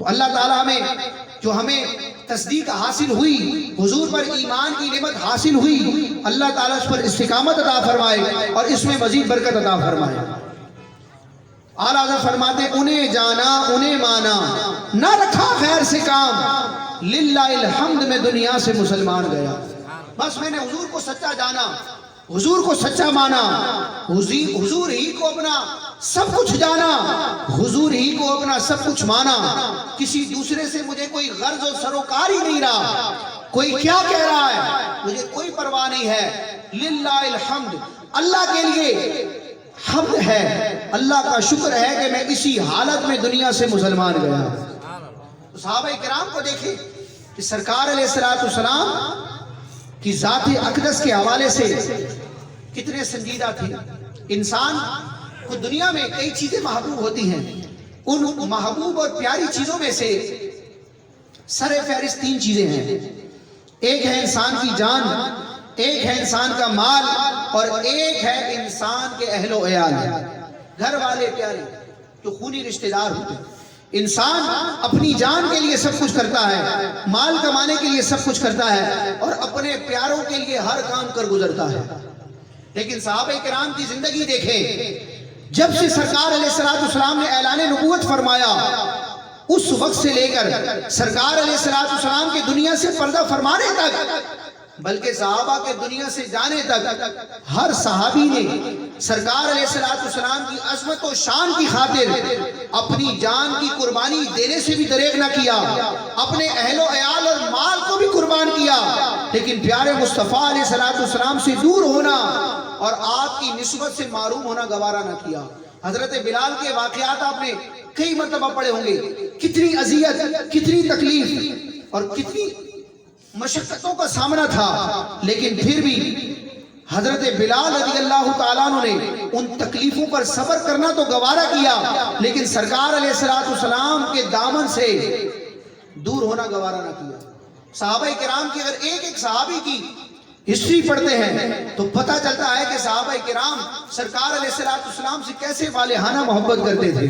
تو اللہ تعالیٰ جو ہمیں تصدیق حاصل ہوئی، حضور پر ایمان کی نعمت حاصل ہوئی، اللہ تعالیٰ اس پر استقامت عطا فرمائے اور اس میں مزید برکت عطا فرمائے۔ اعلیٰ حضرت فرماتے انہیں جانا انہیں مانا، نہ رکھا خیر سے کام، للہ الحمد میں دنیا سے مسلمان گیا۔ بس میں نے حضور کو سچا جانا، حضور کو سچا مانا، حضور ہی کو اپنا سب کچھ جانا، حضور ہی کو اپنا سب کچھ مانا، کسی دوسرے سے مجھے کوئی غرض و سروکار ہی نہیں رہا، کوئی کیا کہہ رہا ہے مجھے کوئی پرواہ نہیں ہے۔ للہ الحمد، اللہ کے لیے حمد ہے، اللہ کا شکر ہے کہ میں اسی حالت میں دنیا سے مسلمان گیا۔ صحابہ کرام کو دیکھیں کہ سرکار علیہ السلام کی ذات اقدس کے حوالے سے کتنے سنجیدہ تھے۔ انسان کو دنیا میں کئی چیزیں محبوب ہوتی ہیں، ان محبوب اور پیاری چیزوں میں سے سر فہرست 3 چیزیں ہیں۔ ایک ہے انسان کی جان، ایک ہے انسان کا مال، اور ایک ہے انسان کے اہل و عیال، گھر والے پیارے جو خونی رشتہ دار ہوتے ہیں۔ انسان اپنی جان کے لیے سب کچھ کرتا ہے، مال کمانے کے لیے سب کچھ کرتا ہے، اور اپنے پیاروں کے لیے ہر کام کر گزرتا ہے۔ لیکن صحابہ کرام کی زندگی دیکھیں، جب سے سرکار علیہ السلام نے اعلان نبوت فرمایا، اس وقت سے لے کر سرکار علیہ السلام کے دنیا سے پردہ فرمانے تک، بلکہ صحابہ کے دنیا سے جانے تک، ہر صحابی نے سرکار علیہ السلام کی عظمت و شان کی خاطر اپنی جان کی قربانی دینے سے بھی دریغ نہ کیا، اپنے اہل و عیال اور مال کو بھی قربان کیا، لیکن پیارے مصطفیٰ علیہ السلام سے دور ہونا اور آپ کی نسبت سے معروم ہونا گوارا نہ کیا۔ حضرت بلال کے واقعات آپ نے کئی مرتبہ پڑھے ہوں گے، کتنی اذیت، کتنی تکلیف اور کتنی مشقتوں کا سامنا تھا، لیکن پھر بھی حضرت بلال رضی اللہ تعالیٰ عنہ نے ان تکلیفوں پر صبر کرنا تو گوارا کیا، لیکن سرکار علیہ السلام کے دامن سے دور ہونا گوارا نہ کیا۔ صحابہ کرام کی اگر ایک ایک صحابی کی ہسٹری پڑھتے ہیں تو پتہ چلتا ہے کہ صحابہ کرام سرکار علیہ السلام سے کیسے والہانہ محبت کرتے تھے۔